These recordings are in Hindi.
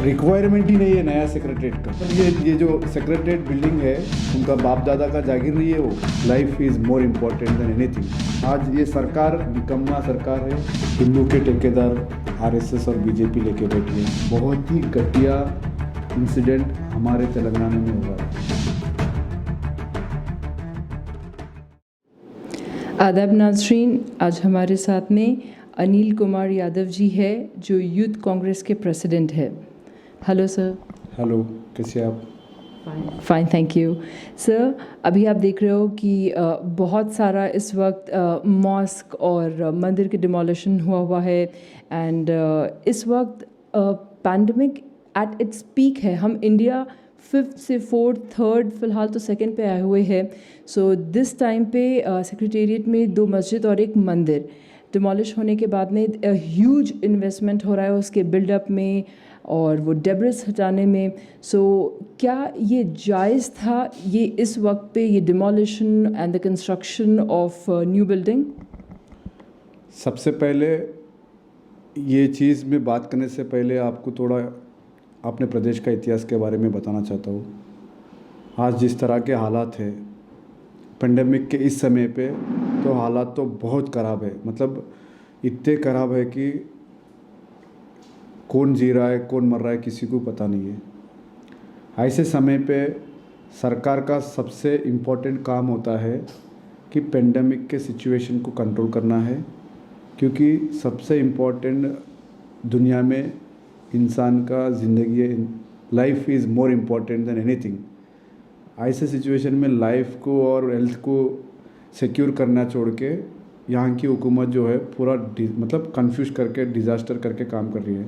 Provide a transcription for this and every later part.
रिक्वायरमेंट ही नहीं है नया सेक्रेटरीट का। ये जो सेक्रेटरीट बिल्डिंग है उनका बाप दादा का जागीर नहीं है। वो life is more important than anything. आज ये सरकार निकम्मा सरकार है। हिंदू के ठेकेदार आरएसएस और बीजेपी लेके बैठी है। बहुत ही घटिया इंसिडेंट हमारे तेलंगाना में हुआ है। आदाब नाज़रीन, आज हमारे साथ में अनिल कुमार यादव जी है जो यूथ कांग्रेस के प्रेसिडेंट है। Hello sir. हेलो, कैसे आप? Fine, thank you sir. अभी आप देख रहे हो कि बहुत सारा इस वक्त मॉस्क और मंदिर के डिमोलिशन हुआ है एंड इस वक्त पैंडमिक एट इट्स पीक है। हम इंडिया 5th से 4th 3rd फ़िलहाल तो 2nd पे आए हुए हैं। सो दिस टाइम पे सेक्रेटेरिएट में 2 मस्जिद और एक मंदिर डिमोलिश होने के बाद में ह्यूज इन्वेस्टमेंट हो रहा है उसके बिल्डअप में और वो डेब्रिस हटाने में। सो क्या ये जायज़ था ये इस वक्त पे ये demolition and the construction of new building? सबसे पहले ये चीज़ में बात करने से पहले आपको थोड़ा अपने प्रदेश का इतिहास के बारे में बताना चाहता हूँ। आज जिस तरह के हालात है पेंडेमिक के इस समय पे, तो हालात तो बहुत ख़राब है। मतलब इतने ख़राब है कि कौन जी रहा है कौन मर रहा है किसी को पता नहीं है। ऐसे समय पे सरकार का सबसे इम्पोर्टेंट काम होता है कि पेंडेमिक के सिचुएशन को कंट्रोल करना है, क्योंकि सबसे इम्पोर्टेंट दुनिया में इंसान का ज़िंदगी है। Life is more important than anything. ऐसे सिचुएशन में लाइफ को और हेल्थ को सिक्योर करना छोड़ के यहाँ की हुकूमत जो है पूरा मतलब कंफ्यूज करके डिज़ास्टर करके काम कर रही है।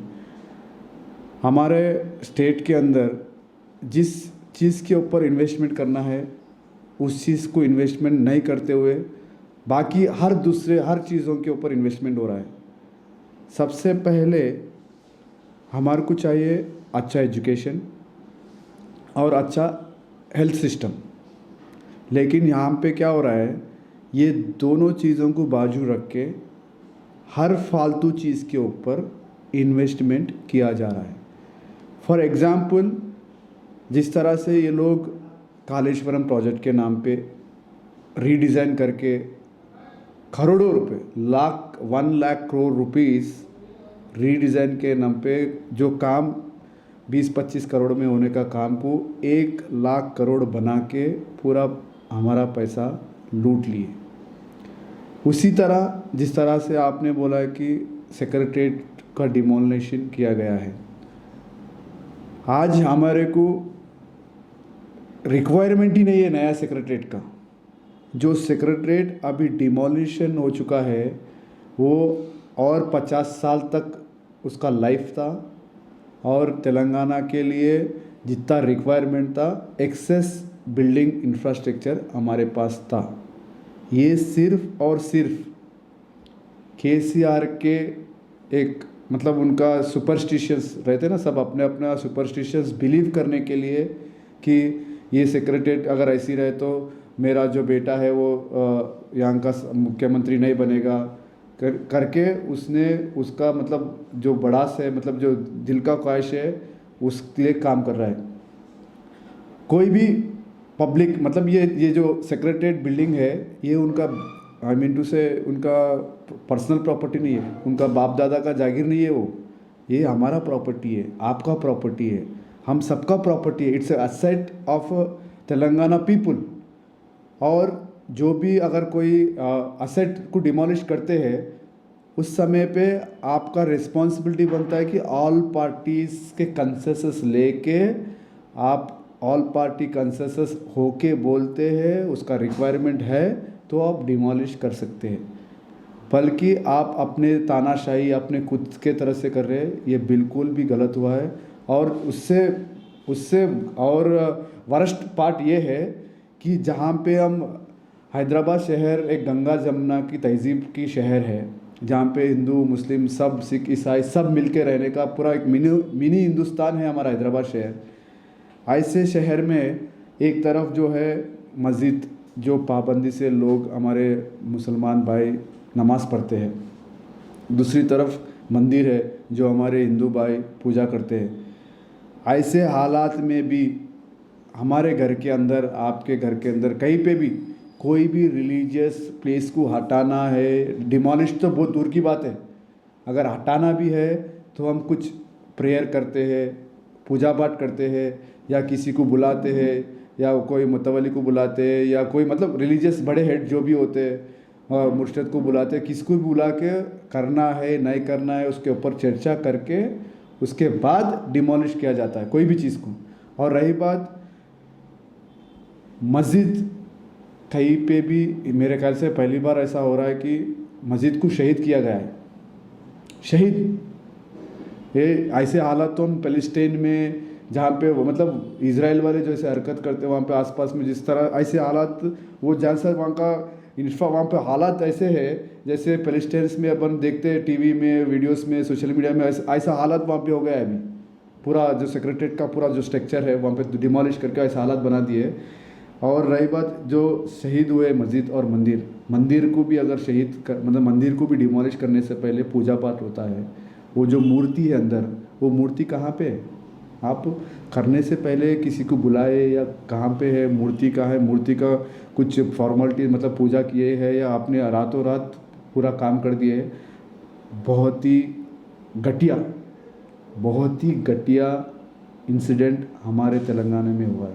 हमारे स्टेट के अंदर जिस चीज़ के ऊपर इन्वेस्टमेंट करना है उस चीज़ को इन्वेस्टमेंट नहीं करते हुए बाकी हर चीज़ों के ऊपर इन्वेस्टमेंट हो रहा है। सबसे पहले हमारे को चाहिए अच्छा एजुकेशन और अच्छा हेल्थ सिस्टम, लेकिन यहाँ पे क्या हो रहा है, ये दोनों चीज़ों को बाजू रख के हर फालतू चीज़ के ऊपर इन्वेस्टमेंट किया जा रहा है। फॉर एग्ज़ाम्पल, जिस तरह से ये लोग कालेश्वरम प्रोजेक्ट के नाम पे रीडिज़ाइन करके करोड़ों रुपए 1 लाख करोड़ रुपीस रीडिज़ाइन के नाम पे जो काम 20-25 करोड़ में होने का काम को 1 लाख करोड़ बना के पूरा हमारा पैसा लूट लिए। उसी तरह जिस तरह से आपने बोला है कि सेक्रेटरीट का डिमोलिशन किया गया है, आज हमारे को रिक्वायरमेंट ही नहीं है नया सेक्रेटरीट का। जो सेक्रेटरीट अभी डिमोलिशन हो चुका है वो और 50 साल तक उसका लाइफ था, और तेलंगाना के लिए जितना रिक्वायरमेंट था एक्सेस बिल्डिंग इंफ्रास्ट्रक्चर हमारे पास था। ये सिर्फ और सिर्फ केसीआर के एक मतलब उनका सुपरस्टिशंस रहते ना, सब अपने अपना सुपरस्टिशंस बिलीव करने के लिए कि ये सेक्रेटरीट अगर ऐसी रहे तो मेरा जो बेटा है वो यहाँ का मुख्यमंत्री नहीं बनेगा करके उसने उसका मतलब जो बड़ा से मतलब जो दिल का ख्वाहिश है उसके लिए काम कर रहा है। कोई भी पब्लिक मतलब ये जो सेक्रेटरीट बिल्डिंग है ये उनका उनका पर्सनल प्रॉपर्टी नहीं है, उनका बाप दादा का जागीर नहीं है। वो ये हमारा प्रॉपर्टी है, आपका प्रॉपर्टी है, हम सबका प्रॉपर्टी है। It's asset of Telangana people. और जो भी अगर कोई असेट को डिमोलिश करते हैं उस समय पे आपका रिस्पॉन्सिबिलिटी बनता है कि ऑल पार्टीज़ के कंसेंसस लेके आप ऑल पार्टी कंसेंसस होके बोलते हैं उसका रिक्वायरमेंट है तो आप डिमोलिश कर सकते हैं, बल्कि आप अपने तानाशाही अपने खुद के तरह से कर रहे हैं। ये बिल्कुल भी गलत हुआ है। और उससे और वर्स्ट पार्ट ये है कि जहाँ पे हम हैदराबाद शहर एक गंगा जमुना की तहजीब की शहर है, जहाँ पे हिंदू मुस्लिम सब सिख ईसाई सब मिलके रहने का पूरा एक मिनी हिंदुस्तान है हमारा हैदराबाद शहर। ऐसे शहर में एक तरफ जो है मस्जिद जो पाबंदी से लोग हमारे मुसलमान भाई नमाज़ पढ़ते हैं, दूसरी तरफ मंदिर है जो हमारे हिंदू भाई पूजा करते हैं। ऐसे हालात में भी हमारे घर के अंदर, आपके घर के अंदर, कहीं पे भी कोई भी रिलीजियस प्लेस को हटाना है, डिमोलिश तो बहुत दूर की बात है, अगर हटाना भी है तो हम कुछ प्रेयर करते हैं, पूजा पाठ करते हैं, या किसी को बुलाते हैं, या कोई मुतवली को बुलाते हैं, या कोई मतलब रिलीजियस बड़े हेड जो भी होते हैं और मुर्शद को बुलाते हैं, किसको भी बुला के करना है नहीं करना है उसके ऊपर चर्चा करके उसके बाद डिमोलिश किया जाता है कोई भी चीज़ को। और रही बात मस्जिद, कहीं पे भी मेरे ख्याल से पहली बार ऐसा हो रहा है कि मस्जिद को शहीद किया गया है। शहीद, ये ऐसे हालात तो हम पैलेस्टाइन में, जहाँ पे मतलब इजराइल वाले जो ऐसे हरकत करते हैं वहाँ पे आसपास में, जिस तरह ऐसे हालात, वो जहाँ से वहाँ का वहाँ पे हालात ऐसे है जैसे पैलेस्टाइन में अपन देखते हैं टीवी में, वीडियोस में, सोशल मीडिया में, ऐसा हालात वहाँ पे हो गया है अभी। पूरा जो सेक्रेटरीट का पूरा जो स्ट्रक्चर है वहाँ पे डिमोलिश करके ऐसे हालात बना दिए। और रही बात जो शहीद हुए मस्जिद और मंदिर को भी अगर मतलब मंदिर को भी डिमोलिश करने से पहले पूजा पाठ होता है। वो जो मूर्ति है अंदर, वो मूर्ति कहाँ पे है? आप करने से पहले किसी को बुलाए या कहाँ पे है मूर्ति, कहाँ है मूर्ति का कुछ फॉर्मेलिटी, मतलब पूजा किए है या आपने रातों रात पूरा काम कर दिए। बहुत ही घटिया इंसिडेंट हमारे तेलंगाना में हुआ है।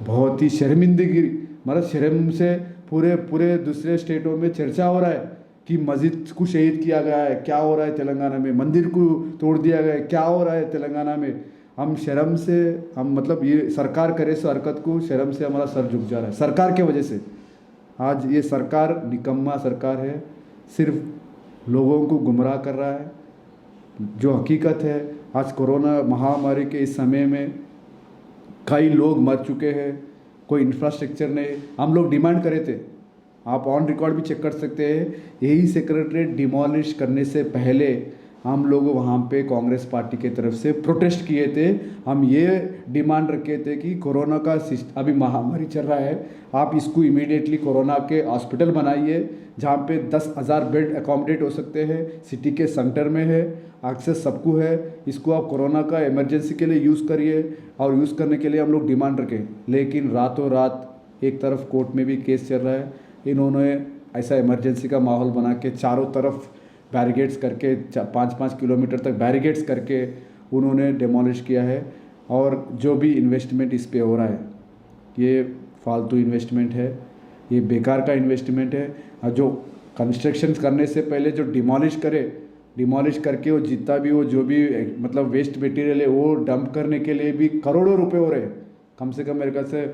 बहुत ही शर्मिंदगी, मतलब शर्म से पूरे दूसरे स्टेटों में चर्चा हो रहा है कि मस्जिद को शहीद किया गया है, क्या हो रहा है तेलंगाना में, मंदिर को तोड़ दिया गया है, क्या हो रहा है तेलंगाना में। हम शर्म से, हम मतलब ये सरकार करे इस हरकत को, शर्म से हमारा सर झुक जा रहा है सरकार के वजह से। आज ये सरकार निकम्मा सरकार है, सिर्फ लोगों को गुमराह कर रहा है। जो हकीकत है, आज कोरोना महामारी के इस समय में कई लोग मर चुके हैं, कोई इंफ्रास्ट्रक्चर नहीं। हम लोग डिमांड करे थे, आप ऑन रिकॉर्ड भी चेक कर सकते हैं, यही सेक्रेटरीट डिमोलिश करने से पहले हम लोग वहाँ पे कांग्रेस पार्टी के तरफ से प्रोटेस्ट किए थे। हम ये डिमांड रखे थे कि कोरोना का अभी महामारी चल रहा है, आप इसको इमीडिएटली कोरोना के हॉस्पिटल बनाइए जहाँ पे 10,000 बेड अकोमोडेट हो सकते हैं, सिटी के सेंटर में है, एक्सेस सबको है। इसको आप कोरोना का इमरजेंसी के लिए यूज़ करिए, और यूज़ करने के लिए हम लोग डिमांड रखें। लेकिन रातों रात एक तरफ कोर्ट में भी केस चल रहा है, इन्होंने ऐसा इमरजेंसी का माहौल बना के चारों तरफ बैरिकेड्स करके 5-5 किलोमीटर तक बैरिकेड्स करके उन्होंने डिमोलिश किया है। और जो भी इन्वेस्टमेंट इस पे हो रहा है, ये फालतू इन्वेस्टमेंट है, ये बेकार का इन्वेस्टमेंट है। और जो कंस्ट्रक्शन करने से पहले जो डिमोलिश करके वो जितना भी वो जो भी मतलब वेस्ट मटेरियल है वो डंप करने के लिए भी करोड़ों रुपए हो रहे हैं। कम से कम मेरे ख्याल से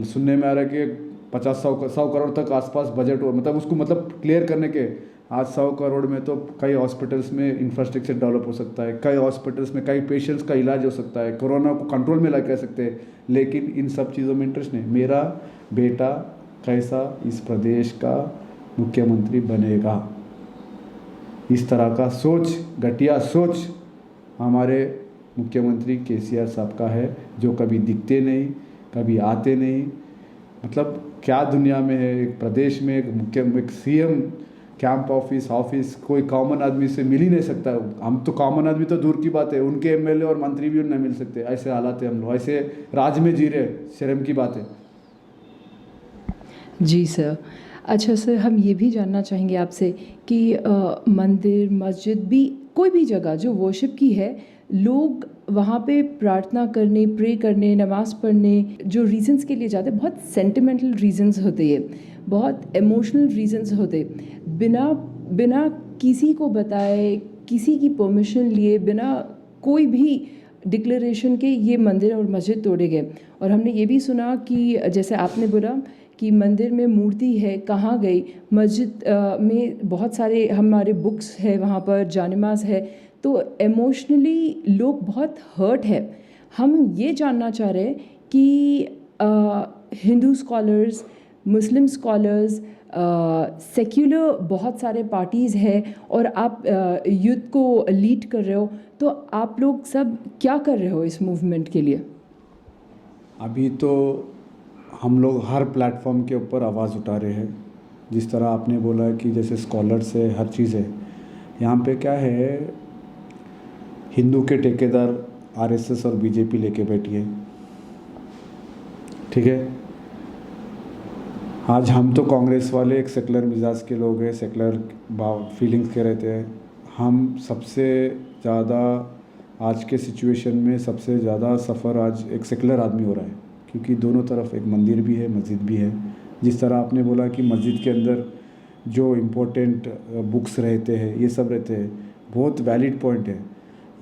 सुनने में आ रहा है कि 50-100 करोड़ तक आसपास बजट हो, मतलब उसको मतलब क्लियर करने के। आज 100 करोड़ में तो कई हॉस्पिटल्स में इंफ्रास्ट्रक्चर डेवलप हो सकता है, कई हॉस्पिटल्स में कई पेशेंट्स का इलाज हो सकता है, कोरोना को कंट्रोल में ला कह सकते हैं। लेकिन इन सब चीज़ों में इंटरेस्ट नहीं। मेरा बेटा कैसा इस प्रदेश का मुख्यमंत्री बनेगा, इस तरह का सोच, घटिया सोच हमारे मुख्यमंत्री केसीआर साहब का है, जो कभी दिखते नहीं, कभी आते नहीं। मतलब क्या दुनिया में है, एक प्रदेश में एक सीएम कैंप ऑफिस कोई कॉमन आदमी से मिल ही नहीं सकता। हम तो कॉमन आदमी तो दूर की बात है, उनके एमएलए और मंत्री भी नहीं मिल सकते। ऐसे हालात है, हम लोग ऐसे राज में जी रहे, शर्म की बात है। जी सर। अच्छा सर, हम ये भी जानना चाहेंगे आपसे कि मंदिर, मस्जिद भी, कोई भी जगह जो वर्शिप की है, लोग वहाँ पे प्रार्थना करने, प्रे करने, नमाज़ पढ़ने जो रीज़न्स के लिए जाते हैं, बहुत सेंटिमेंटल रीज़न्स होते हैं, बहुत इमोशनल रीज़न्स होते, बिना किसी को बताए, किसी की परमिशन लिए, बिना कोई भी डिक्लेरेशन के ये मंदिर और मस्जिद तोड़े गए। और हमने ये भी सुना कि जैसे आपने बोला कि मंदिर में मूर्ति है, कहाँ गई, मस्जिद में बहुत सारे हमारे बुक्स है, वहाँ पर जानिमाज़ है, तो इमोशनली लोग बहुत हर्ट है। हम ये जानना चाह रहे हैं कि हिंदू स्कॉलर्स, मुस्लिम स्कॉलर्स, सेक्युलर बहुत सारे पार्टीज़ हैं, और आप यूथ को लीड कर रहे हो, तो आप लोग सब क्या कर रहे हो इस मूवमेंट के लिए? अभी तो हम लोग हर प्लेटफॉर्म के ऊपर आवाज़ उठा रहे हैं। जिस तरह आपने बोला कि जैसे स्कॉलर्स है, हर चीज़ है, यहाँ पे क्या है, हिंदू के ठेकेदार आरएसएस और बीजेपी लेके बैठी है। ठीक है, आज हम तो कांग्रेस वाले एक सेकुलर मिजाज के लोग हैं, सेकुलर फीलिंग्स के रहते हैं। हम सबसे ज़्यादा आज के सिचुएशन में सबसे ज़्यादा सफ़र आज एक सेकुलर आदमी हो रहा है, क्योंकि दोनों तरफ एक मंदिर भी है, मस्जिद भी है। जिस तरह आपने बोला कि मस्जिद के अंदर जो इम्पोर्टेंट बुक्स रहते हैं, ये सब रहते हैं, बहुत वैलिड पॉइंट है।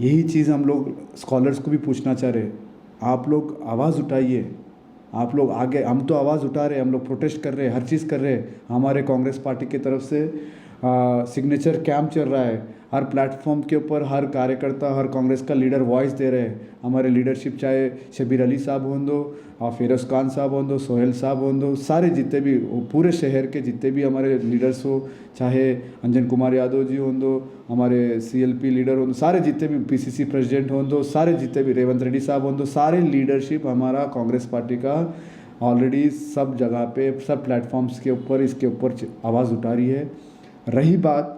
यही चीज़ हम लोग स्कॉलर्स को भी पूछना चाह रहे हैं। आप लोग आवाज़ उठाइए, आप लोग आगे, हम तो आवाज़ उठा रहे हैं, हम लोग प्रोटेस्ट कर रहे हैं, हर चीज़ कर रहे हैं। हमारे कांग्रेस पार्टी की तरफ से सिग्नेचर कैंप चल रहा है, हर प्लेटफॉर्म के ऊपर हर कार्यकर्ता, हर कांग्रेस का लीडर वॉइस दे रहे हैं। हमारे लीडरशिप, चाहे शबीर अली साहब हों दो, और फिरोज़ खान साहब हों दो, सोहेल साहब हों दो, सारे जितने भी पूरे शहर के जितने भी हमारे लीडर्स हो, चाहे अंजन कुमार यादव जी हों दो, हमारे सीएलपी लीडर हों दो, सारे जितने भी पीसीसी प्रेसिडेंट हों दो, सारे जितने भी रेवंत रेड्डी साहब हों दो, सारे लीडरशिप हमारा कांग्रेस पार्टी का ऑलरेडी सब जगह पे, सब प्लेटफॉर्म्स के ऊपर इसके ऊपर आवाज़ उठा रही है। रही बात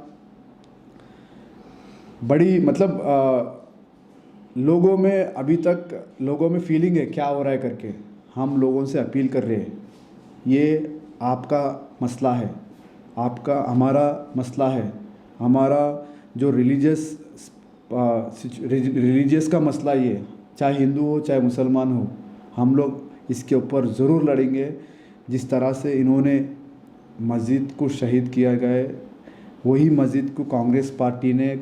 बड़ी, मतलब लोगों में अभी तक लोगों में फीलिंग है क्या हो रहा है करके, हम लोगों से अपील कर रहे हैं, ये आपका मसला है, आपका हमारा मसला है। हमारा जो रिलीजियस का मसला ये, चाहे हिंदू हो चाहे मुसलमान हो, हम लोग इसके ऊपर ज़रूर लड़ेंगे। जिस तरह से इन्होंने मस्जिद को शहीद किया गया है, वही मस्जिद को कांग्रेस पार्टी ने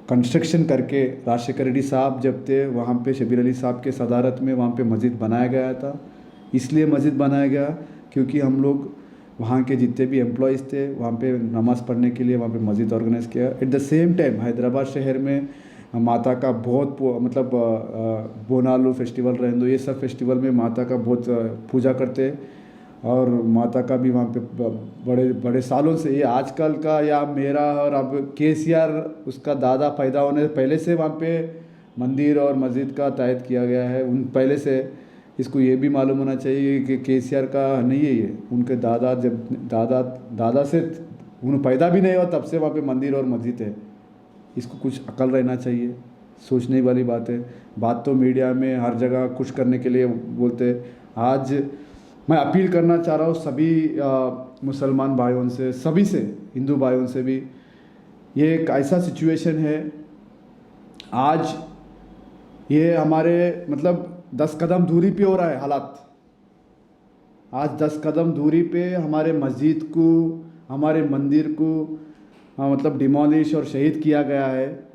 कंस्ट्रक्शन करके, राजशेखर रेड्डी साहब जब थे वहाँ पे, शबीर अली साहब के सदारत में वहाँ पे मस्जिद बनाया गया था। इसलिए मस्जिद बनाया गया क्योंकि हम लोग वहाँ के जितने भी एम्प्लॉयज़ थे वहाँ पे नमाज़ पढ़ने के लिए वहाँ पे मस्जिद ऑर्गेनाइज़ किया। At the same time Hyderabad शहर में माता का बहुत, मतलब बोनालू फेस्टिवल रहने दो, ये सब फेस्टिवल में माता का बहुत पूजा करते हैं। और माता का भी वहाँ पे बड़े बड़े सालों से, ये आजकल का या मेरा और अब केसीआर उसका दादा पैदा होने से पहले से वहाँ पे मंदिर और मस्जिद का तायद किया गया है। उन पहले से इसको ये भी मालूम होना चाहिए कि केसीआर का नहीं है ये, उनके दादा, जब दादा से उन्हें पैदा भी नहीं हुआ तब से वहाँ पे मंदिर और मस्जिद है। इसको कुछ अकल रहना चाहिए, सोचने वाली बात है। बात तो मीडिया में हर जगह कुछ करने के लिए बोलते। आज मैं अपील करना चाह रहा हूँ सभी मुसलमान भाइयों से, सभी से, हिंदू भाइयों से भी, ये एक ऐसा सिचुएशन है आज, ये हमारे मतलब 10 कदम दूरी पे हो रहा है हालात। आज 10 कदम दूरी पे हमारे मस्जिद को, हमारे मंदिर को मतलब डिमोलिश और शहीद किया गया है।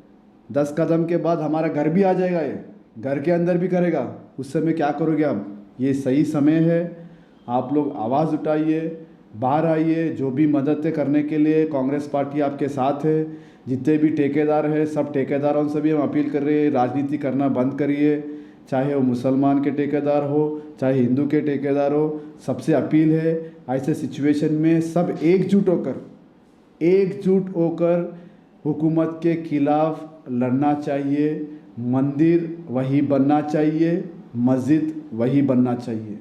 10 कदम के बाद हमारा घर भी आ जाएगा, ये घर के अंदर भी करेगा। उस समय क्या करोगे आप? ये सही समय है, आप लोग आवाज़ उठाइए, बाहर आइए। जो भी मदद करने के लिए कांग्रेस पार्टी आपके साथ है। जितने भी ठेकेदार हैं, सब ठेकेदारों से भी हम अपील कर रहे हैं, राजनीति करना बंद करिए। चाहे वो मुसलमान के ठेकेदार हो, चाहे हिंदू के ठेकेदार हो, सबसे अपील है ऐसे सिचुएशन में सब एकजुट होकर हुकूमत के खिलाफ लड़ना चाहिए। मंदिर वही बनना चाहिए, मस्जिद वही बनना चाहिए।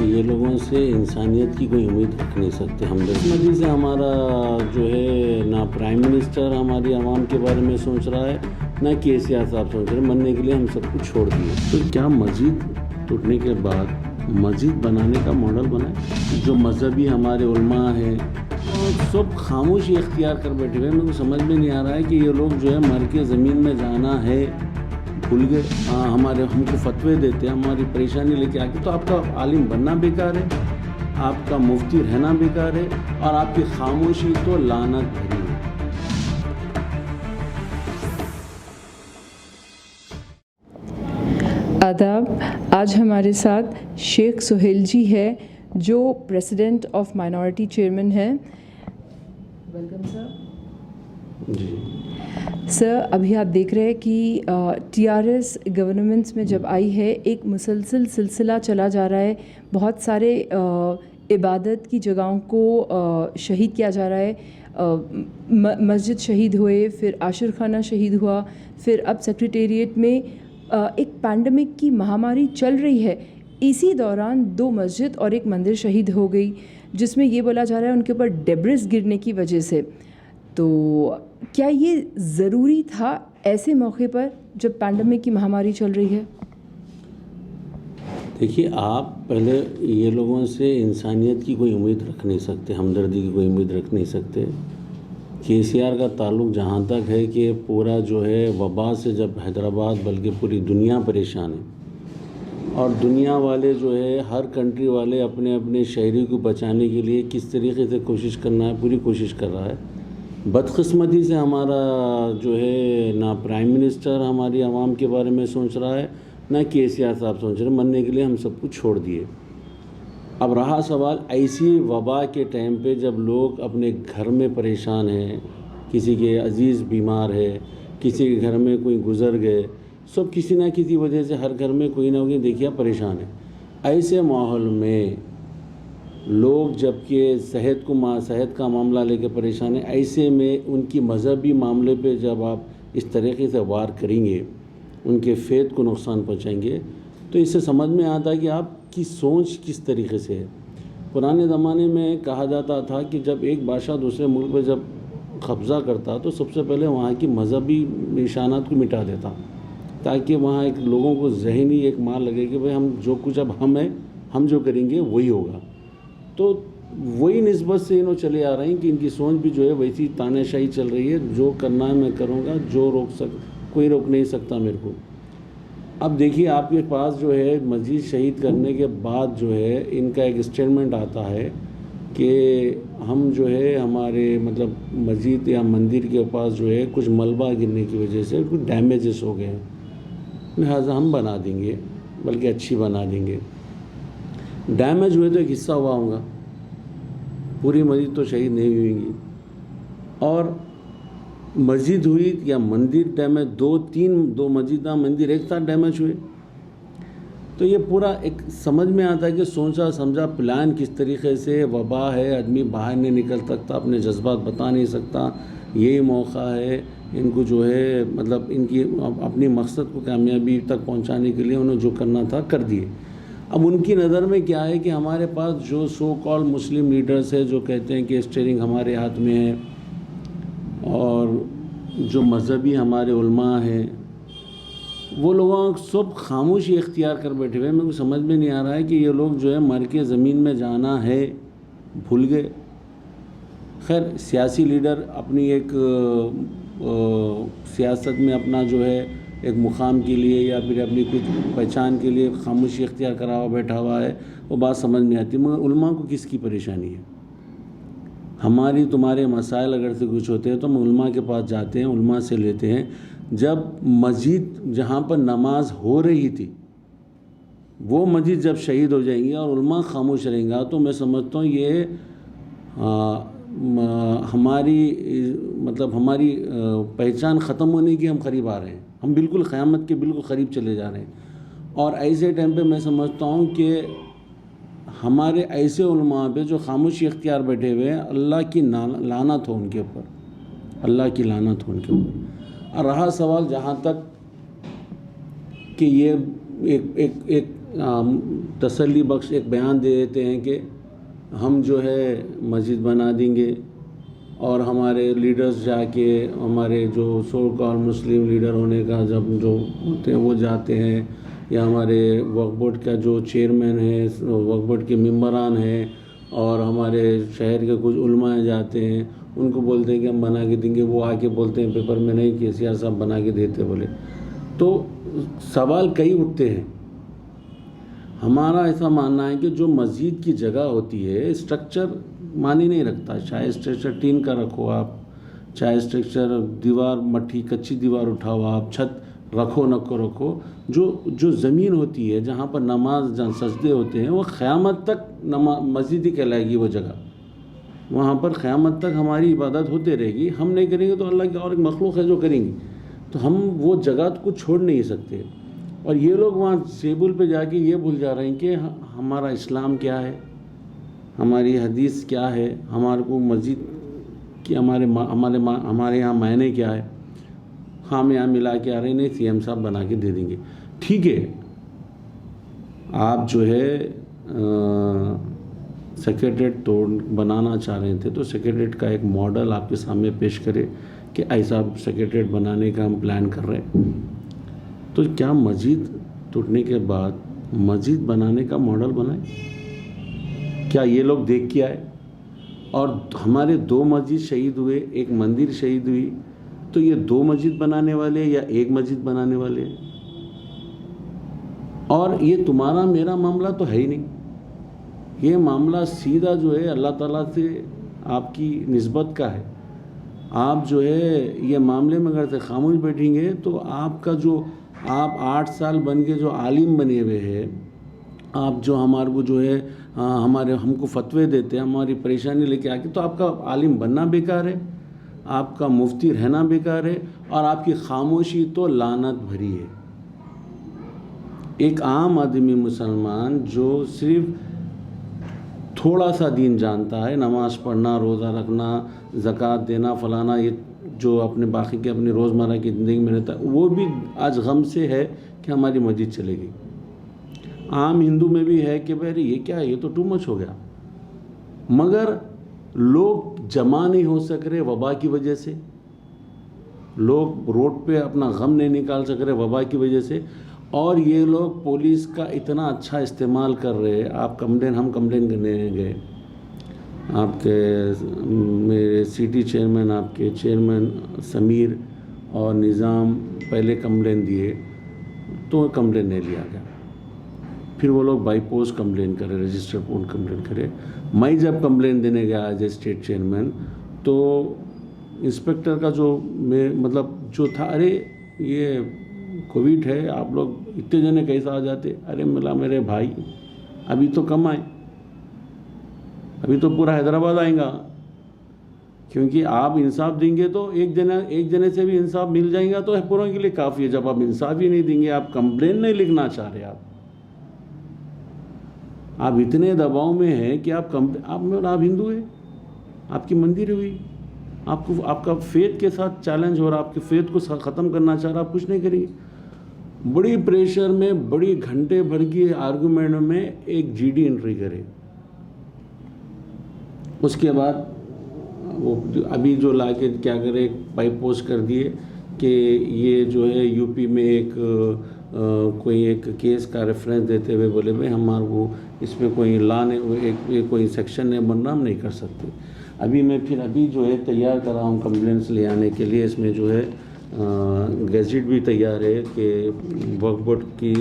ये लोगों से इंसानियत की कोई उम्मीद रख नहीं सकते हम लोग। मजीद से हमारा जो है ना प्राइम मिनिस्टर हमारी आवाम के बारे में सोच रहा है, ना केसीआर साहब सोच रहे। मरने के लिए हम सब कुछ छोड़ दिए, तो क्या मस्जिद टूटने के बाद मस्जिद बनाने का मॉडल बनाए? जो मजहबी हमारे उलमा हैं और सब खामोशी इख्तियार कर बैठे हुए। मेरे को समझ में नहीं आ रहा है कि ये लोग जो है मर के ज़मीन में जाना है भूल गए। हमारे हमको फतवे देते हैं, हमारी परेशानी लेके आके। तो आपका आलिम बनना बेकार है, आपका मुफ्ती रहना बेकार है, और आपकी खामोशी तो लानत भरी है। आदाब। आज हमारे साथ शेख सोहेल जी है, जो प्रेसिडेंट ऑफ माइनॉरिटी चेयरमैन है। Welcome sir. जी सर, अभी आप देख रहे हैं कि टीआरएस गवर्नमेंट्स में जब आई है, एक मुसलसल सिलसिला चला जा रहा है। बहुत सारे इबादत की जगहों को शहीद किया जा रहा है। मस्जिद शहीद हुए, फिर आशिर खाना शहीद हुआ, फिर अब सेक्रेटेरिएट में एक पैंडमिक की महामारी चल रही है। इसी दौरान 2 मस्जिद और 1 मंदिर शहीद हो गई, जिसमें ये बोला जा रहा है उनके ऊपर डेब्रिस गिरने की वजह से। तो क्या ये ज़रूरी था ऐसे मौके पर जब पैंडमिक की महामारी चल रही है? देखिए, आप पहले ये लोगों से इंसानियत की कोई उम्मीद रख नहीं सकते, हमदर्दी की कोई उम्मीद रख नहीं सकते। केसीआर का ताल्लुक़ जहाँ तक है कि पूरा जो है वबा से जब हैदराबाद बल्कि पूरी दुनिया परेशान है, और दुनिया वाले जो है हर कंट्री वाले अपने अपने शहरी को बचाने के लिए किस तरीके से कोशिश करना है, पूरी कोशिश कर रहा है। बदकिस्मती से हमारा जो है ना प्राइम मिनिस्टर हमारी आवाम के बारे में सोच रहा है, ना केसीआर साहब सोच रहे। मरने के लिए हम सब कुछ छोड़ दिए। अब रहा सवाल ऐसी वबा के टाइम पे जब लोग अपने घर में परेशान हैं, किसी के अजीज़ बीमार है, किसी के घर में कोई गुज़र गए, सब किसी ना किसी वजह से हर घर में कोई ना कोई देखिए परेशान है। ऐसे माहौल में लोग जबकि सेहत का मामला लेकर परेशान है, ऐसे में उनकी मजहबी मामले पे जब आप इस तरीके से वार करेंगे, उनके फेथ को नुकसान पहुंचाएंगे, तो इससे समझ में आता है कि आपकी सोच किस तरीके से है। पुराने ज़माने में कहा जाता था कि जब एक बादशाह दूसरे मुल्क पर जब कब्ज़ा करता तो सबसे पहले वहाँ की मजहबी निशानात को मिटा देता, ताकि वहाँ एक लोगों को ज़हनी एक मार लगे कि भाई हम जो कुछ अब हम जो करेंगे वही होगा। तो वही निस्बत से इन्हों चले आ रहे हैं कि इनकी सोच भी जो है वैसी तानाशाही चल रही है, जो करना है मैं करूँगा, जो कोई रोक नहीं सकता मेरे को। अब देखिए, आपके पास जो है मस्जिद शहीद करने के बाद जो है इनका एक स्टेटमेंट आता है कि हम जो है हमारे मतलब मस्जिद या मंदिर के पास जो है कुछ मलबा गिरने की वजह से कुछ डैमेजेस हो गए हैं, लिहाजा हम बना देंगे, बल्कि अच्छी बना देंगे। डैमेज हुए तो एक हिस्सा हुआ होगा, पूरी मस्जिद तो शहीद नहीं हुई। और मस्जिद हुई या मंदिर डैमेज, दो मस्जिद मंदिर एक साथ डैमेज हुए, तो ये पूरा एक समझ में आता है कि सोचा समझा प्लान किस तरीके से। वबा है, आदमी बाहर नहीं निकल सकता, अपने जज्बात बता नहीं सकता, यही मौका है इनको जो है मतलब इनकी अपनी मकसद को कामयाबी तक पहुंचाने के लिए उन्होंने जो करना था कर दिए। अब उनकी नज़र में क्या है कि हमारे पास जो सो कॉल्ड मुस्लिम लीडर्स है जो कहते हैं कि स्टीयरिंग हमारे हाथ में है, और जो मजहबी हमारे उलमा हैं, वो लोग सब खामोशी इख्तियार कर बैठे हुए हैं। मेरे को समझ में नहीं आ रहा है कि ये लोग जो है मर के ज़मीन में जाना है भूल गए। खैर, सियासी लीडर अपनी एक सियासत में अपना जो है एक मुकाम के लिए या फिर अपनी कुछ पहचान के लिए खामोशी इख्तियार करा हुआ बैठा हुआ है, वो बात समझ में आती है। मगर उलमा को किसकी परेशानी है? हमारी तुम्हारे मसाइल अगर से कुछ होते हैं तो हम उलमा के पास जाते हैं, उलमा से लेते हैं। जब मस्जिद जहाँ पर नमाज हो रही थी वो मस्जिद जब शहीद हो जाएंगी और उलमा खामोश रहेंगे, तो मैं समझता हूँ ये हमारी पहचान ख़त्म होने की हम करीब आ रहे हैं। हम बिल्कुल क़यामत के बिल्कुल करीब चले जा रहे हैं। और ऐसे टाइम पे मैं समझता हूँ कि हमारे ऐसे उलमा पे जो खामोशी इख्तियार बैठे हुए हैं, अल्लाह की लानत हो उनके ऊपर, अल्लाह की लानत हो उनके ऊपर। और रहा सवाल जहाँ तक कि ये एक तसल्ली बख्श एक बयान दे देते हैं कि हम जो है मस्जिद बना देंगे, और हमारे लीडर्स जाके हमारे जो सो कॉल्ड मुस्लिम लीडर होने का जब जो होते हैं वो जाते हैं, या हमारे वक्फ बोर्ड का जो चेयरमैन है, वक्फ बोर्ड के मेंबरान हैं, और हमारे शहर के कुछ उलमा जाते हैं, उनको बोलते हैं कि हम बना के देंगे। वो आके बोलते हैं पेपर में नहीं, केसीआर साहब बना के देते बोले। तो सवाल कई उठते हैं। हमारा ऐसा मानना है कि जो मस्जिद की जगह होती है, स्ट्रक्चर मानी नहीं रखता। चाहे स्ट्रक्चर टीन का रखो आप, चाहे स्ट्रक्चर दीवार मट्टी कच्ची दीवार उठाओ आप, छत रखो रखो, जो ज़मीन होती है जहाँ पर नमाज जहाँ सजदे होते हैं, वो क़यामत तक मस्जिद ही कहलाएगी वो जगह। वहाँ पर क़यामत तक हमारी इबादत होते रहेगी। हम नहीं करेंगे तो अल्लाह की और एक मखलूक है जो करेंगी, तो हम वो जगह को छोड़ नहीं सकते। और ये लोग वहाँ टेबल पे जाके ये भूल जा रहे हैं कि हमारा इस्लाम क्या है, हमारी हदीस क्या है, हमारे को मस्जिद की हमारे यहाँ मायने क्या है। हम यहाँ मिला के आ रहे नहीं, सीएम साहब बना के दे देंगे, ठीक है। आप जो है सेक्रेटरीट बनाना चाह रहे थे, तो सेक्रेटरीट का एक मॉडल आपके सामने पेश करे कि ऐसा सेक्रेटरीट बनाने का हम प्लान कर रहे हैं। तो क्या मस्जिद टूटने के बाद मस्जिद बनाने का मॉडल बनाए? क्या ये लोग देख के आए? और हमारे 2 मस्जिद शहीद हुए, एक मंदिर शहीद हुई, तो ये 2 मस्जिद बनाने वाले या एक मस्जिद बनाने वाले हैं? और ये तुम्हारा मेरा मामला तो है ही नहीं, ये मामला सीधा जो है अल्लाह ताला से आपकी निस्बत का है। आप जो है ये मामले में अगर से खामोश बैठेंगे तो आपका जो आप 8 साल बन के जो आलिम बने हुए हैं, आप जो हमारे को जो है हमारे हमको फतवे देते हैं, हमारी परेशानी लेके आके, तो आपका आलिम बनना बेकार है, आपका मुफ्ती रहना बेकार है, और आपकी खामोशी तो लानत भरी है। एक आम आदमी मुसलमान जो सिर्फ थोड़ा सा दीन जानता है, नमाज पढ़ना, रोज़ा रखना, ज़कात देना, फलाना, ये जो अपने बाकी के अपनी रोज़मर्रा की ज़िंदगी में रहता है, वो भी आज गम से है कि हमारी मस्जिद चलेगी। आम हिंदू में भी है कि भाई ये क्या है, ये तो टू मच हो गया। मगर लोग जमा नहीं हो सक रहे वबा की वजह से, लोग रोड पे अपना गम नहीं निकाल सक रहे वबा की वजह से, और ये लोग पुलिस का इतना अच्छा इस्तेमाल कर रहे हैं। हम कंप्लेन करने गए, आपके मेरे सिटी चेयरमैन, आपके चेयरमैन समीर और निज़ाम पहले कंप्लेन दिए, तो कंप्लेन नहीं लिया गया। फिर वो लोग बाई पोस्ट कंप्लेन करे, रजिस्टर पोस्ट कंप्लेन करे। मैं जब कंप्लेन देने गया एज ए स्टेट चेयरमैन, तो इंस्पेक्टर का जो जो था, अरे ये कोविड है, आप लोग इतने जने कैसे आ जाते? अरे मिला मेरे भाई, अभी तो कम आए, अभी तो पूरा हैदराबाद आएगा, क्योंकि आप इंसाफ देंगे तो एक जने से भी इंसाफ मिल जाएगा तो पूरों के लिए काफ़ी है। जब आप इंसाफ ही नहीं देंगे, आप कंप्लेन नहीं लिखना चाह रहे, आप इतने दबाव में हैं कि आप हिंदू है, आपकी मंदिर हुई, आपको आपका फेथ के साथ चैलेंज हो रहा, आपके फेथ को ख़त्म करना चाह रहा, आप कुछ नहीं करेंगे। बड़ी प्रेशर में, बड़ी घंटे भर की आर्गूमेंट में एक जीडी एंट्री करे, उसके बाद वो अभी जो लाके क्या करे, पाइप पोस्ट कर दिए कि ये जो है यूपी में कोई एक केस का रेफरेंस देते हुए बोले भाई हमारे को इसमें कोई लॉ नहीं, कोई सेक्शन नहीं बन रहा, हम नहीं कर सकते। अभी जो है तैयार कर रहा हूँ कंप्लेंट्स ले आने के लिए। इसमें जो है गैजेट भी तैयार है कि वक्फ बोर्ड की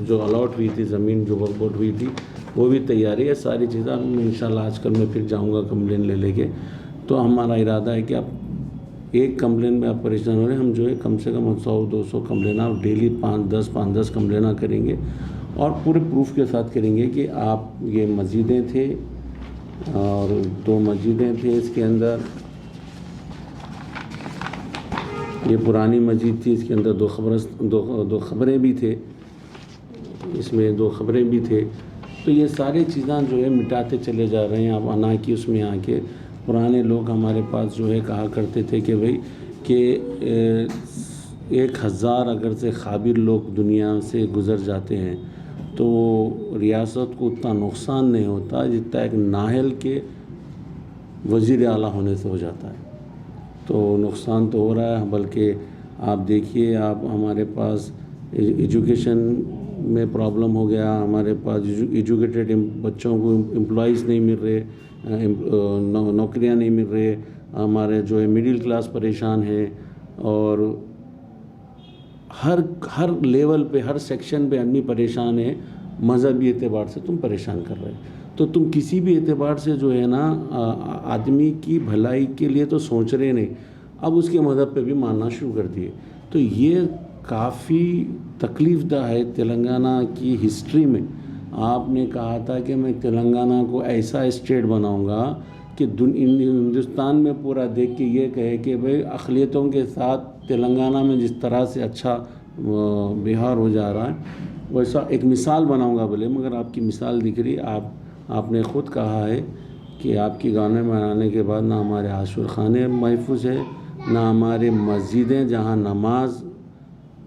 जो अलॉट हुई थी ज़मीन, जो वक्फ बोर्ड हुई थी, वो भी तैयारी है। सारी चीज़ें मैं इंशाल्लाह आजकल मैं फिर जाऊँगा कंप्लेन लेके। तो हमारा इरादा है कि आप एक कंप्लेन में आप परेशान हो रहे हैं, हम जो है कम से कम 100-200 कंप्लेन आप डेली 5-10 कंप्लेना करेंगे, और पूरे प्रूफ के साथ करेंगे कि आप ये मस्जिदें थे और 2 मस्जिदें थे, इसके अंदर ये पुरानी मस्जिद थी, इसके अंदर 2 खबरें भी थे, इसमें 2 खबरें भी थे। तो ये सारी चीज़ें जो है मिटाते चले जा रहे हैं। आप आना कि उसमें आके पुराने लोग हमारे पास जो है कहा करते थे कि भाई कि 1000 अगर से काबिल लोग दुनिया से गुज़र जाते हैं तो रियासत को उतना नुकसान नहीं होता जितना एक नाहल के वज़ीर आला होने से हो जाता है। तो नुकसान तो हो रहा है, बल्कि आप देखिए, आप हमारे पास एजुकेशन में प्रॉब्लम हो गया, हमारे पास एजुकेटेड बच्चों को एम्प्लॉइज़ नहीं मिल रहे, नौकरियां नहीं मिल रहे, हमारे जो है मिडिल क्लास परेशान है, और हर लेवल पे, हर सेक्शन पे आदमी परेशान है। मज़हबी एतबार से तुम परेशान कर रहे हैं, तो तुम किसी भी एतबार से जो है ना आदमी की भलाई के लिए तो सोच रहे नहीं, अब उसके मज़हब पे भी मानना शुरू कर दिए। तो ये काफ़ी तकलीफ़दा है तेलंगाना की हिस्ट्री में। आपने कहा था कि मैं तेलंगाना को ऐसा स्टेट बनाऊंगा कि हिंदुस्तान में पूरा देख के ये कहे कि भाई अक़लियतों के साथ तेलंगाना में जिस तरह से अच्छा बिहार हो जा रहा है, वैसा एक मिसाल बनाऊंगा बोले। मगर आपकी मिसाल दिख रही, आपने ख़ुद कहा है कि आपकी गाने बनाने के बाद ना हमारे आशुर खाने महफूज है, ना हमारे मस्जिदें जहाँ नमाज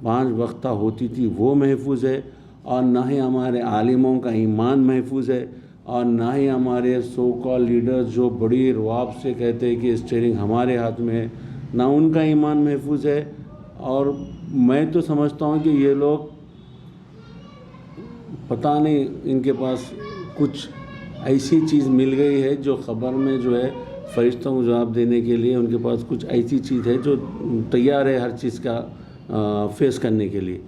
5 वक्ता होती थी वो महफूज है, और ना ही हमारे आलिमों का ईमान महफूज है, और ना ही हमारे सो कॉल लीडर्स जो बड़ी रुआब से कहते हैं कि स्टीयरिंग हमारे हाथ में है, ना उनका ईमान महफूज है। और मैं तो समझता हूँ कि ये लोग पता नहीं इनके पास कुछ ऐसी चीज़ मिल गई है जो ख़बर में जो है फरिश्तों को जवाब देने के लिए उनके पास कुछ ऐसी चीज़ है जो तैयार है हर चीज़ का फेस करने के लिए।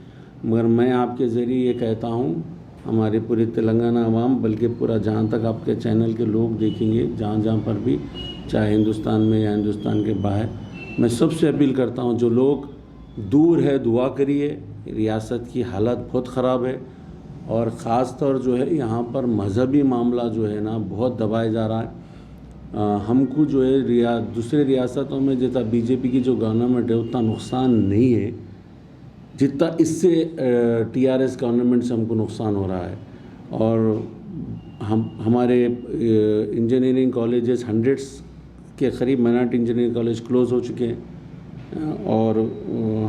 मगर मैं आपके ज़रिए ये कहता हूँ हमारे पूरे तेलंगाना अवाम, बल्कि पूरा जहाँ तक आपके चैनल के लोग देखेंगे, जहाँ जहाँ पर भी, चाहे हिंदुस्तान में या हिंदुस्तान के बाहर, मैं सबसे अपील करता हूँ जो लोग दूर है दुआ करिए। रियासत की हालत बहुत ख़राब है और ख़ास तौर जो है यहाँ पर मज़हबी मामला जो है ना बहुत दबाया जा रहा है। हमको जो है दूसरे रियासतों में जितना बीजेपी की जो गवर्नमेंट है उतना नुकसान नहीं है जितना इससे टीआरएस गवर्नमेंट से हमको नुकसान हो रहा है। और हमारे इंजीनियरिंग कॉलेजेस हंड्रेड्स के करीब माइनॉरिटी इंजीनियरिंग कॉलेज क्लोज़ हो चुके हैं और